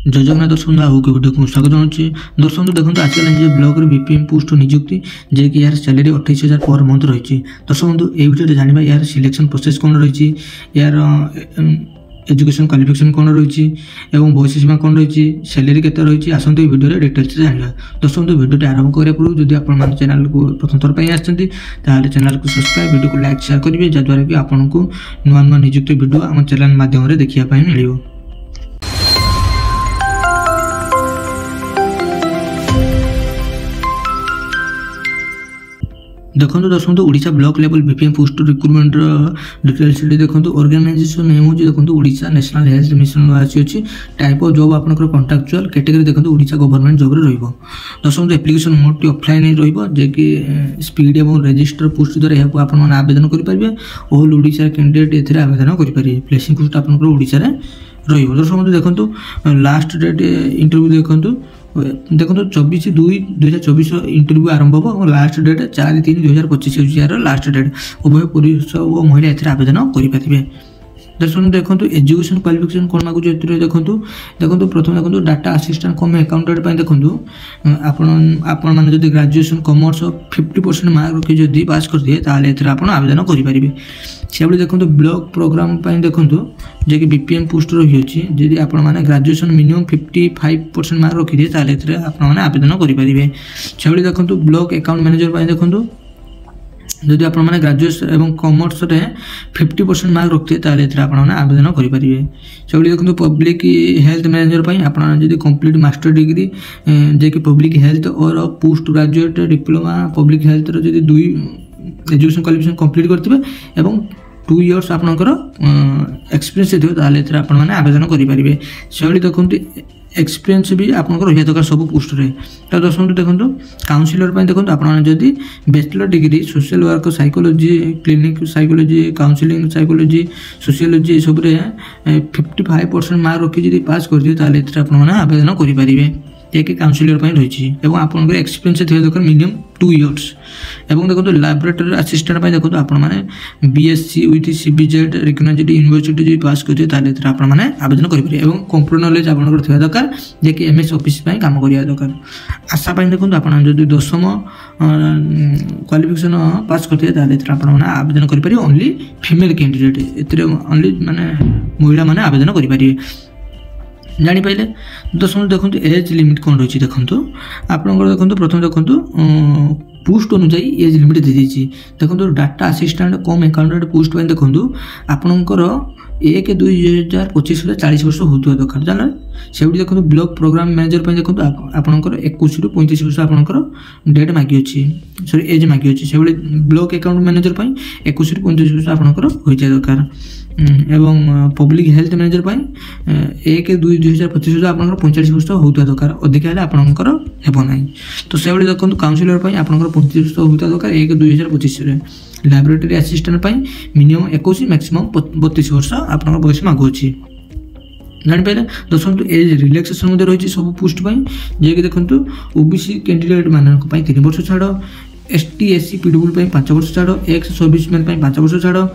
जय जगन्नाथ दर्शक आउ के वीडियो को स्वागत जनाऊँगी। दर्शक देखो आजकल निज ब्लॉग बीपीएम पोस्ट नियुक्ति जे कि यार सैलरी 28,000 पर मंथ रही। दर्शक बंधु ये वीडियो जाना यार सिलेक्शन प्रोसेस कौन रही, यार एजुकेशन क्वालिफिकेशन कौन रही और बयस सीमा कौन रही, सैलरी केते रही, आसंत वीडियो डिटेल्स जाना। दर्शक बंधु वीडियो आरंभ करने पूर्व जब आप चैनल को प्रथम थर पर आसते चैनल को सब्सक्राइब, वीडियो को लाइक शेयर करेंगे जहाँद्वारा कि आपको नुआ नुआ नियुक्ति वीडियो आम चैनल माध्यम देखा मिल। देखो दर्शक Odisha block level BPM post recruitment details देखो ऑर्गेनाइजेशन नेम हो देखो ओडिशा नेशनल हेल्थ मिशन अच्छी टाइप ऑफ जॉब आपंकर कॉन्ट्रैक्चुअल कैटेगरी देखो ओडिशा गवर्नमेंट जॉब रे रहिबो। दर्शक एप्लिकेशन मोड ऑफलाइन ही रहिबो जे कि स्पीड और रजिस्टर पोस्ट द्वारा यह आप आवेदन कर पारे। ऑल ओडिशा कैंडिडेट एथरे आवेदन कर पारे। प्लेसिंग पोस्ट आपंकर ओडिशा रे रहिबो। दर्शक देखो लास्ट डेट इंटरव्यू देखो 24/2/2024 इंटरव्यू आरंभ हो और लास्ट डेट 4/3/2025 यार लास्ट डेट। उभय पुरुष और महिला एथरे आवेदन करें। दर्शक देखो एजुकेशन क्वालिफिकेशन कौन मागुच देखो प्रथम देखो डाटा असिस्टेंट कम अकाउंटेंट देखो आपण मैंने जब ग्रेजुएशन कॉमर्स 50% मार्क रखी जब पास कर दिए आप आवेदन करेंगे। से देखो ब्लॉक प्रोग्राम देखो जे कि बीपीएम पोस्ट रही जदि आप ग्रेजुएशन मिनिमम 55% मार्क रखी दिए आप आवेदन करेंगे। से देखो ब्लॉक अकाउंट मैनेजर देखो जदि आप ग्रेजुएशन और कॉमर्स 50% मार्क रखते आप आवेदन करेंगे। से देखो पब्लिक हेल्थ मैनेजर आप कंप्लीट मास्टर डिग्री जे कि पब्लिक हेल्थ और post graduate diploma public health जब 2 एजुकेशन क्वालिफिकेशन कंप्लीट करते 2 इयर्स आपंकर एक्सपीरियंस थोड़ा आप आवेदन करेंगे। से देखो एक्सपीरियंस भी आपंकर रहा दरकार सब पोस्ट रे। तो दर्शक देखो काउंसिलर देखो आप bachelor degree social work psychology clinic psychology counselling psychology sociology सब 55% मार्क रखी जब पास कर दिए आप आवेदन करेंगे। एक काउंसिलर रही और आपंकर एक्सपीरियंस थोड़ा दरकार मिनिमम 2 इयर्स। और देखो लैबोरेटरी असिस्टेंट देखो आप BSc with CBZ recognized university जो पास करते आप आवेदन करेंगे। और कंप्यूटर नॉलेज आपंकर थोड़ा दरकार जे कि एमएस ऑफिस काम करवा दरकार। आशा देखो आप जो 10वीं क्वालिफिकेशन पास करते आप आवेदन करेंगे। ओनली फीमेल कैंडिडेट ओनली माने महिला माने आवेदन करेंगे। जापारे दर्शक देखो एज लिमिट कौन रही देखो आपंकर देखो प्रथम देखो पोस्ट अनुसार एज लिमिट दे देखो डाटा असिस्टेंट कम अकाउंटेंट पोस्ट देखो आपंकर 1/2/2025 40 वर्ष होता दरकार जाना। से देखो ब्लॉक प्रोग्राम मैनेजर देखो आपंकर 21 ରୁ 35 वर्ष आपंकर डेट मागी अच्छी सॉरी एज मागी अच्छी। से ब्लॉक अकाउंट मैनेजर 21 ରୁ 35 वर्ष आपंकर हो जाए दरकार। एवं पब्लिक हेल्थ मैनेजर 1/2/2025 आपंकर 45 वर्ष होता दरकार। अधिक है आपंकर हेना। तो से देखो काउंसिलर आपंकर 35 वर्ष होता दरकार 1/2/2025। लैबोरेटरी असिस्टेंट मिनिमम 21 मैक्सिमम 32 वर्ष आप बयस मागुच्छी जापारे। दर्शक एज रिलैक्सेशन रही सब पोस्ट जे कि देखो ओबीसी कैंडिडेट मान 3 वर्ष छाड़ एसटी एससी पीडब्ल्यू 5 वर्ष छाड़ एक्स सर्विसमैन 5 वर्ष छाड़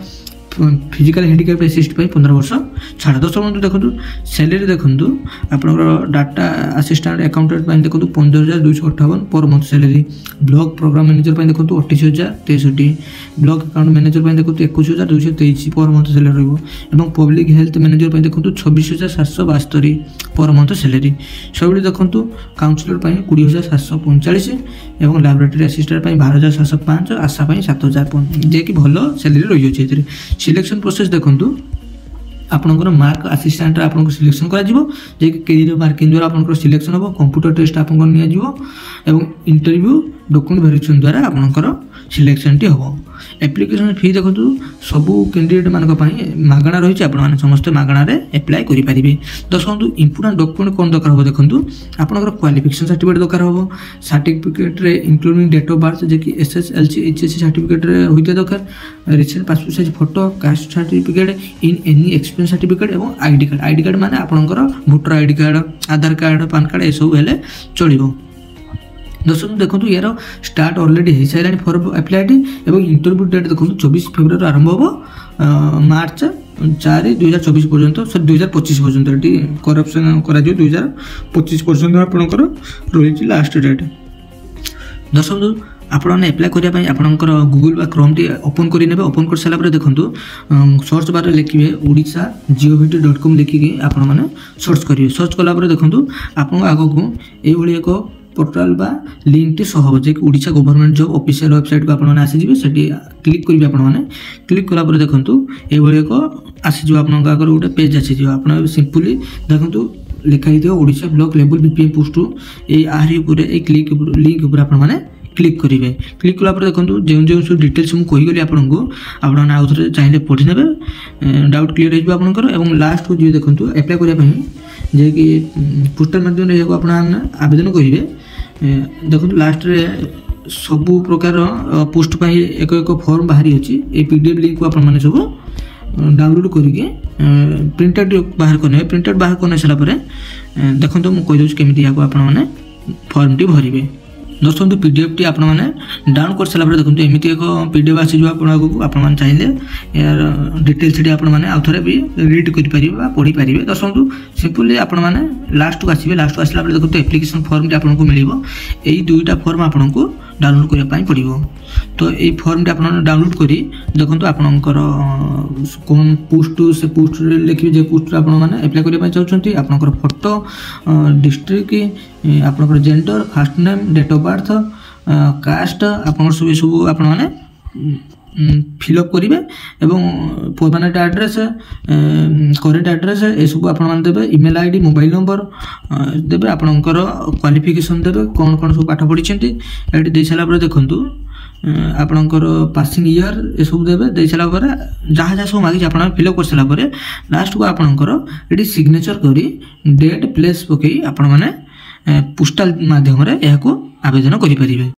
फिजिकल हैंडिकैप एसिस्ट 15 वर्ष छाड़। दर्शक देखो सैलरी देखो आपंकर डाटा असिस्टेंट अकाउंटेंट देखो 15,258 per month salary. Block program manager देखो 28,063। ब्लॉक अकाउंट मैनेजर देखो 21,223 पर मंथ सैलरी रही। पब्लिक हेल्थ मैनेजर देखो 26,772 पर मंथ सैलरी। सब देखो काउंसिलर 20,745 और लैबोरेटरी असिस्टेंट 12,705 आशा 7,005 जे कि भल सैलरी रही है। सिलेक्शन प्रोसेस देखो आपंकर मार्क असिस्टेंट आपको सिलेक्शन कर कैरियर मार्किंग द्वारा आपंकर सिलेक्शन हम कंप्यूटर टेस्ट आपको नि इंटरव्यू डॉक्यूमेंट वेरिफिकेशन द्वारा आपंकर सिलेक्शन टी हम। एप्लिकेशन फी देखो सबू कैंडिडेट मानक मागणा रही है समस्त मागणार एप्लाय करेंगे। दर्शक इंपोर्टेंट डॉक्यूमेंट कौन दरकार हो देखो आपंकर क्वालिफिकेशन सर्टिफिकेट दरकार हो certificate including date of birth जे कि SSLC HSC सर्टिफिकेट होता दरकार। Recent passport size photo caste certificate in any experience certificate और आईडी कार्ड माने आपंकर voter ID card Aadhaar card PAN card ये सब हेले चलो। दर्शक देखो यार स्टार्ट ऑलरेडी हो सारे फॉर एप्लाईड और इंटरव्यू डेट देखो 24 फेब्रुआरी आरंभ हो मार्च 4/2024 पर्यंत सॉरी 2025 पर्यंत ये करप्शन करा 2025 पर्यंत आपणकर रही लास्ट डेट। दर्शक आपने एप्लाय करने आपंकर गूगल बा क्रोम टी ओपन करेंगे ओपन कर सारापर देखूँ सर्च बार लिखे odisha.gov.com लिखिकी आपण मैंने सर्च करेंगे। सर्च कलापर देखूँ आपको आगक ये एक पोर्टाल बा लिंक टी सह जे Odisha government job official website को आपने आसीजे से क्लिक करेंगे। आपने क्लिक कलापर देखूँ ये एक आसीज आपंकर गोटे पेज आसीज आप सिंपली देखूँ लिखाई Odisha block level BPM post ये आहरी क्लिक लिंक उपर आपने क्लिक करेंगे। क्लिक कलापर देखो जो जो सब डिटेल्स मुझे कहीगली आपको आपने आउ थे चाहिए पढ़ी ने डाउट क्लीयर हो आपंकर और लास्ट को जी देखो एप्लाय करने जे कि पोस्टाल माध्यम आप आवेदन करेंगे। देखो लास्ट रे सबू प्रकार पोस्ट एक एक फॉर्म बाहरी अच्छी ये पीडीएफ लिंक को आपने सब डाउनलोड करके प्रिंट आउट बाहर करने प्रिंट आउट बाहर करने सारापर देखो मुझे कहीदे केमी आपने फॉर्म टी भरवे। दोस्तों पीडीएफ टी आप डाउन कर सारापर देखो एमती एक पीडीएफ आसीज आपने चाहिए यार डिटेल्स टी आपने आउ थे भी रीड करेंगे पढ़ी पारे। दोस्तों सिंपली आपने लास्ट को आसवे लास्ट को आसला देखो एप्लिकेशन फॉर्म टी आपको मिल यही दुईटा फॉर्म आपको डाउनलोड करने पड़ो। तो ये फॉर्म टी आप डाउनलोड कर देखो आपंकर कौन पोस्ट से पोस्ट लिखे जो पोस्ट आपने एप्लाय करने चाहते आपंकर फोटो डिस्ट्रिक्ट आपंकर gender first name date of birth caste आप सब आपने फिलअप करेंगे और परमानेंट एड्रेस करेन्ट एड्रेस ये सब आपे इमेल आईडी मोबाइल नंबर देवे आपंकर क्वालिफिकेशन देवे कौन कौन सब पाठ पढ़ी ये दे सारापर देखूँ आपंकर पासिंग ईयर ये सब देवे दे सारापर जहाँ जहाँ सब मांगी आप फिलअप कर सारापर लास्ट को आपंकर ये सिग्नेचर करी डेट प्लेस पकई आप पोस्टाल माध्यम आवेदन करें।